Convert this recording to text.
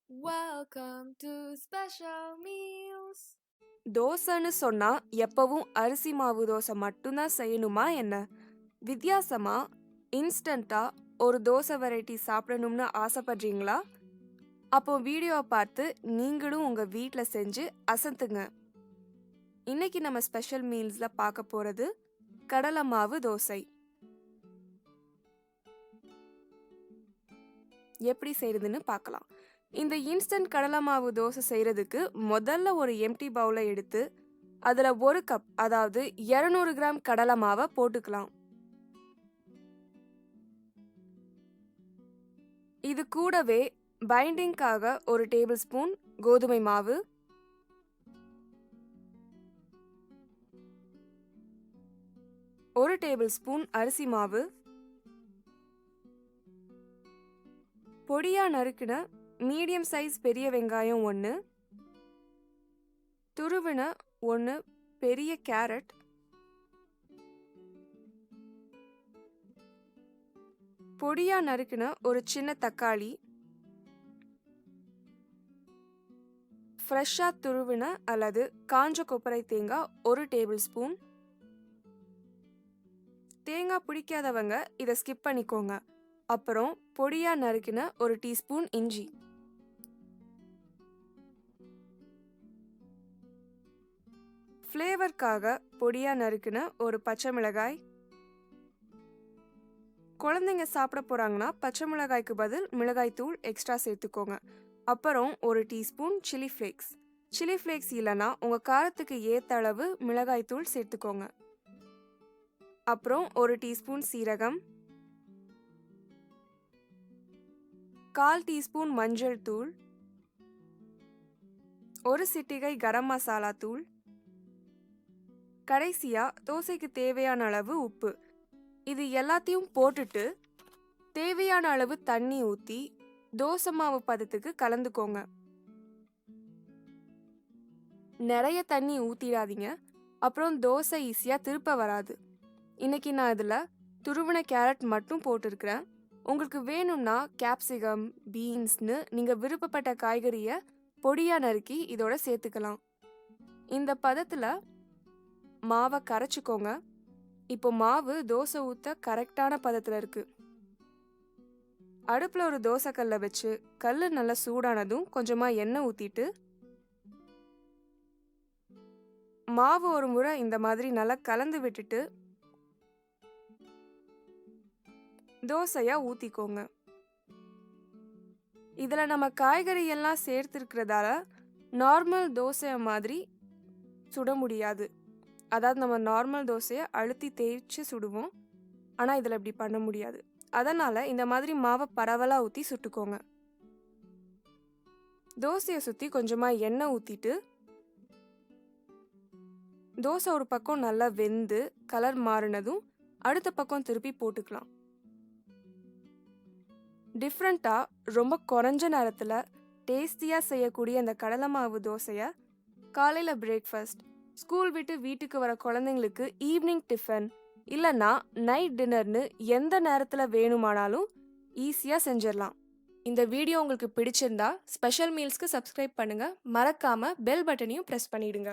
Welcome to Special Meals. தோசைன்னு சொன்னா எப்பவும் அரிசி மாவு தோசை மட்டும்தான் செய்யணுமா என்ன? வித்தியாசமா இன்ஸ்டண்டா ஒரு தோசை வெரைட்டி சாப்பிடணும்னு ஆசைப்படுறீங்களா? அப்போ வீடியோவை பார்த்து நீங்களும் உங்க வீட்டில் செஞ்சு அசத்துங்க. இன்னைக்கு நம்ம ஸ்பெஷல் மீல்ஸ்ல பார்க்க போறது கடலை மாவு தோசை. எப்படி செய்யறதுன்னு பார்க்கலாம். இந்த இன்ஸ்டன்ட் கடலை மாவு தோசை செய்யறதுக்கு முதல்ல ஒரு எம்டி பவுலை எடுத்து அதில் 1 கப் அதாவது 200 கிராம் கடலை மாவை போட்டுக்கலாம். இது கூடவே பைண்டிங்காக 1 டேபிள் ஸ்பூன் கோதுமை மாவு, 1 டேபிள் ஸ்பூன் அரிசி மாவு, பொடியா நறுக்கின மீடியம் சைஸ் பெரிய வெங்காயம் 1, துருவின 1 பெரிய கேரட், பொடியா நறுக்கின ஒரு சின்ன தக்காளி, ஃப்ரெஷ்ஷாக துருவின அல்லது காஞ்ச கொப்பரை தேங்காய் 1 டேபிள் ஸ்பூன். தேங்காய் பிடிக்காதவங்க இதை ஸ்கிப் பண்ணிக்கோங்க. அப்புறம் பொடியா நறுக்கின 1 டீஸ்பூன் இஞ்சி, ஃப்ளேவர்க்காக பொடியா நறுக்கின 1 பச்சை மிளகாய். குழந்தைங்க சாப்பிட போறாங்கன்னா பச்சை மிளகாய்க்கு பதில் மிளகாய் தூள் எக்ஸ்ட்ரா சேர்த்துக்கோங்க. அப்புறம் 1 teaspoon chilli flakes. Chilli flakes இல்லைன்னா உங்கள் காரத்துக்கு ஏற்ற அளவு மிளகாய் தூள் சேர்த்துக்கோங்க. அப்புறம் 1 டீஸ்பூன் சீரகம், 1/4 டீஸ்பூன் மஞ்சள் தூள், 1 சிட்டிகை கரம் மசாலா தூள், கடைசியா தோசைக்கு தேவையான அளவு உப்பு. இது எல்லாத்தையும் போட்டுட்டு தேவையான அளவு தண்ணி ஊற்றி தோசை மாவு பதத்துக்கு கலந்துக்கோங்க. நிறைய தண்ணி ஊற்றிடாதீங்க, அப்புறம் தோசை ஈஸியாக திருப்ப வராது. இன்னைக்கு நான் இதில் துருவின கேரட் மட்டும் போட்டிருக்கிறேன். உங்களுக்கு வேணும்னா கேப்சிகம், பீன்ஸ்னு நீங்கள் விருப்பப்பட்ட காய்கறியை பொடியாக நறுக்கி இதோட சேர்த்துக்கலாம். இந்த பதத்தில் மாவை கரைச்சிக்கோங்க. இப்போ மாவு தோசை ஊற்ற கரெக்டான பதத்தில் இருக்கு. அடுப்பில் ஒரு தோசை கல்லை வச்சு கல் நல்லா சூடானதும் கொஞ்சமாக எண்ணெய் ஊற்றிட்டு மாவு ஒரு முறை இந்த மாதிரி நல்லா கலந்து விட்டுட்டு தோசையாக ஊற்றிக்கோங்க. இதில் நம்ம காய்கறி எல்லாம் சேர்த்துருக்கிறதால நார்மல் தோசை மாதிரி சுட முடியாது. அதாவது நம்ம நார்மல் தோசையை அழுத்தி தேய்ச்சி சுடுவோம், ஆனால் இதில் இப்படி பண்ண முடியாது. அதனால் இந்த மாதிரி மாவை பரவலாக ஊற்றி சுட்டுக்கோங்க. தோசையை சுற்றி கொஞ்சமாக எண்ணெய் ஊற்றிட்டு தோசை ஒரு பக்கம் நல்லா வெந்து கலர் மாறினதும் அடுத்த பக்கம் திருப்பி போட்டுக்கலாம். டிஃப்ரெண்ட்டாக ரொம்ப குறைஞ்ச நேரத்தில் டேஸ்டியாக செய்யக்கூடிய அந்த கடலை மாவு தோசையை காலையில் பிரேக்ஃபாஸ்ட், ஸ்கூல் விட்டு வீட்டுக்கு வர குழந்தைங்களுக்கு ஈவினிங் டிஃபன் இல்லைன்னா நைட் டின்னர்னு எந்த நேரத்தில் வேணுமானாலும் ஈஸியாக செஞ்சிடலாம். இந்த வீடியோ உங்களுக்கு பிடிச்சிருந்தா ஸ்பெஷல் மீல்ஸ்க்கு சப்ஸ்கிரைப் பண்ணுங்கள். மறக்காமல் பெல் பட்டனையும் ப்ரெஸ் பண்ணிடுங்க.